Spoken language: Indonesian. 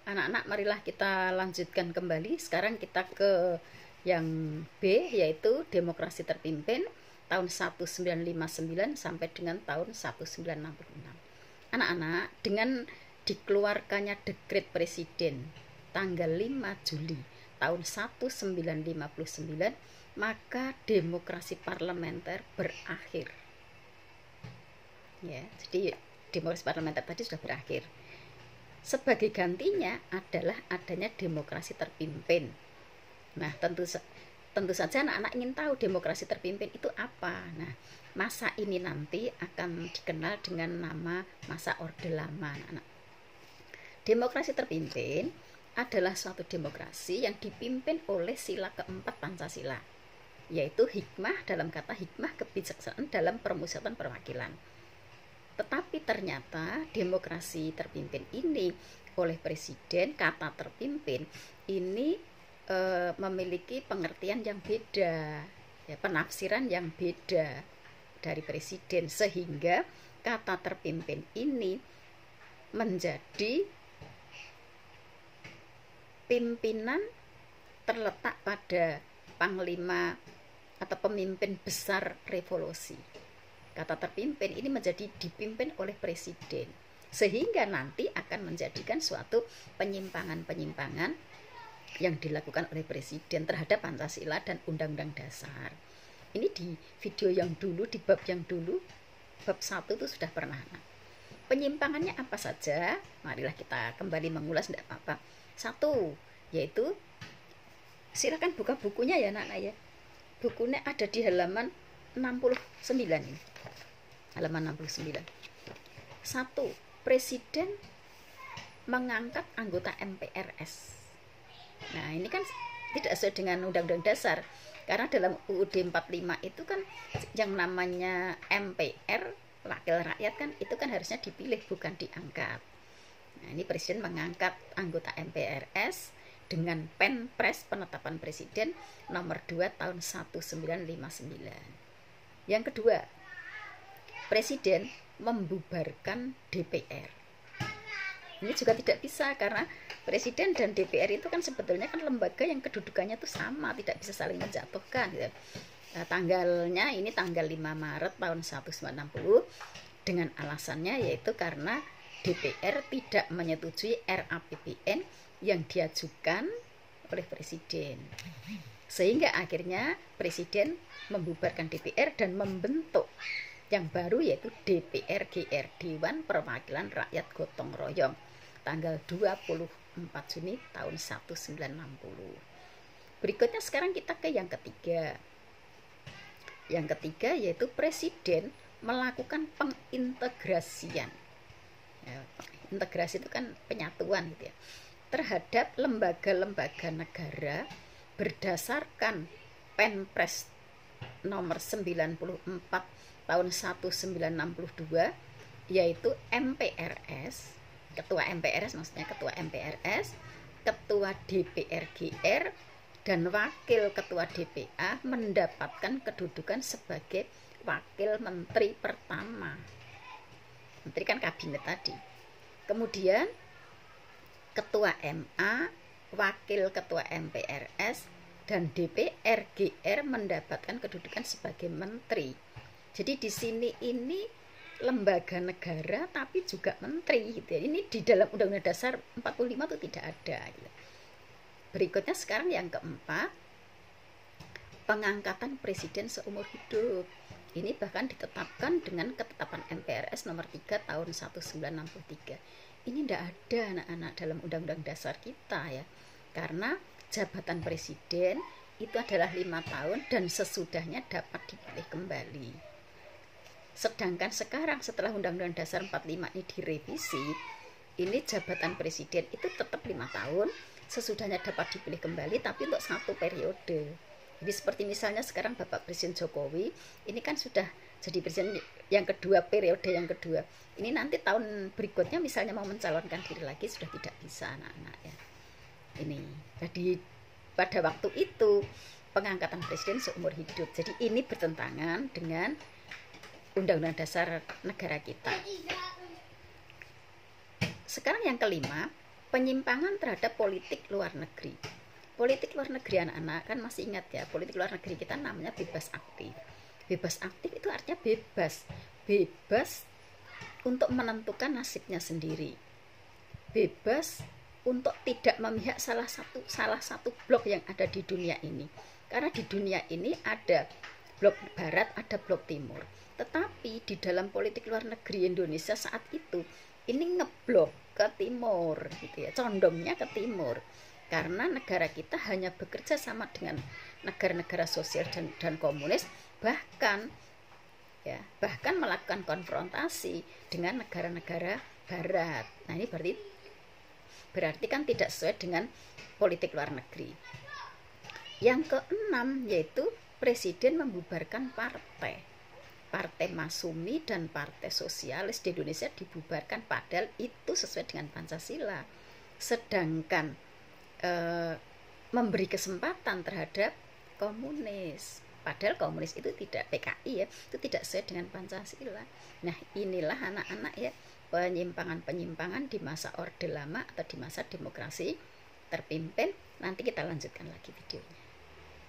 Anak-anak, marilah kita lanjutkan kembali. Sekarang kita ke yang B, yaitu demokrasi terpimpin tahun 1959 sampai dengan tahun 1966. Anak-anak, dengan dikeluarkannya dekret presiden tanggal 5 Juli tahun 1959, maka demokrasi parlementer berakhir. Ya, jadi demokrasi parlementer tadi sudah berakhir. Sebagai gantinya adalah adanya demokrasi terpimpin. Nah, tentu saja anak-anak ingin tahu demokrasi terpimpin itu apa. Nah, masa ini nanti akan dikenal dengan nama masa Orde Lama. Anak. Demokrasi terpimpin adalah suatu demokrasi yang dipimpin oleh sila keempat Pancasila, yaitu hikmah, dalam kata hikmah kebijaksanaan dalam permusyawaratan perwakilan. Tetapi ternyata demokrasi terpimpin ini oleh presiden, kata terpimpin ini memiliki pengertian yang beda, ya, penafsiran yang beda dari presiden, sehingga kata terpimpin ini menjadi pimpinan terletak pada panglima atau pemimpin besar revolusi. Kata terpimpin ini menjadi dipimpin oleh presiden, sehingga nanti akan menjadikan suatu penyimpangan-penyimpangan yang dilakukan oleh presiden terhadap Pancasila dan Undang-Undang Dasar. Ini di video yang dulu, di bab yang dulu, bab 1 itu sudah pernah. Penyimpangannya apa saja? Marilah kita kembali mengulas, tidak apa-apa. 1, yaitu silakan buka bukunya ya anak-anak ya. Bukunya ada di halaman 69 ini. Halaman 69. 1. Presiden mengangkat anggota MPRS. Nah, ini kan tidak sesuai dengan Undang-Undang Dasar, karena dalam UUD 45 itu kan yang namanya MPR, wakil rakyat, kan itu kan harusnya dipilih, bukan diangkat. Nah, ini presiden mengangkat anggota MPRS dengan Penpres, penetapan presiden nomor 2 tahun 1959. Yang kedua, presiden membubarkan DPR. Ini juga tidak bisa, karena presiden dan DPR itu kan sebetulnya kan lembaga yang kedudukannya itu sama, tidak bisa saling menjatuhkan gitu. Nah, tanggalnya ini tanggal 5 Maret tahun 1960 dengan alasannya yaitu karena DPR tidak menyetujui RAPBN yang diajukan oleh presiden, sehingga akhirnya presiden membubarkan DPR dan membentuk yang baru, yaitu DPR-GR, Dewan Perwakilan Rakyat Gotong Royong, tanggal 24 Juni tahun 1960. Berikutnya sekarang kita ke yang ketiga. Yang ketiga yaitu presiden melakukan pengintegrasian. Ya, integrasi itu kan penyatuan gitu ya, terhadap lembaga-lembaga negara berdasarkan Penpres nomor 94 tahun 1962, yaitu MPRS, ketua MPRS, maksudnya ketua MPRS, ketua DPR-GR, dan wakil ketua DPA mendapatkan kedudukan sebagai wakil menteri pertama. Menteri kan kabinet tadi. Kemudian ketua MA, wakil ketua MPRS, dan DPR-GR mendapatkan kedudukan sebagai menteri. Jadi di sini ini lembaga negara tapi juga menteri gitu ya. Ini di dalam Undang-Undang Dasar 45 itu tidak ada gitu. Berikutnya sekarang yang keempat, pengangkatan presiden seumur hidup. Ini bahkan ditetapkan dengan ketetapan MPRS nomor 3 tahun 1963. Ini tidak ada anak-anak dalam Undang-Undang Dasar kita ya, karena jabatan presiden itu adalah 5 tahun dan sesudahnya dapat dipilih kembali. Sedangkan sekarang setelah Undang-Undang Dasar 45 ini direvisi, ini jabatan presiden itu tetap 5 tahun, sesudahnya dapat dipilih kembali, tapi untuk 1 periode. Jadi seperti misalnya sekarang Bapak Presiden Jokowi, ini kan sudah jadi presiden yang kedua, periode yang kedua. Ini nanti tahun berikutnya misalnya mau mencalonkan diri lagi sudah tidak bisa anak-anak ya. Ini jadi pada waktu itu pengangkatan presiden seumur hidup. Jadi ini bertentangan dengan Undang-Undang Dasar negara kita. Sekarang yang kelima, penyimpangan terhadap politik luar negeri. Politik luar negeri anak-anak kan masih ingat ya, politik luar negeri kita namanya bebas aktif. Bebas aktif itu artinya bebas untuk menentukan nasibnya sendiri, bebas untuk tidak memihak salah satu blok yang ada di dunia ini. Karena di dunia ini ada blok barat, ada blok timur. Tetapi di dalam politik luar negeri Indonesia saat itu ini ngeblok ke timur gitu ya, condongnya ke timur. Karena negara kita hanya bekerja sama dengan negara-negara sosial dan komunis, bahkan melakukan konfrontasi dengan negara-negara barat. Nah, ini berarti kan tidak sesuai dengan politik luar negeri. Yang keenam yaitu presiden membubarkan Partai Masyumi dan Partai Sosialis di Indonesia dibubarkan, padahal itu sesuai dengan Pancasila. Sedangkan memberi kesempatan terhadap komunis, padahal komunis itu tidak, PKI ya, itu tidak sesuai dengan Pancasila. Nah, inilah anak-anak ya, penyimpangan-penyimpangan di masa Orde Lama atau di masa demokrasi terpimpin. Nanti kita lanjutkan lagi videonya.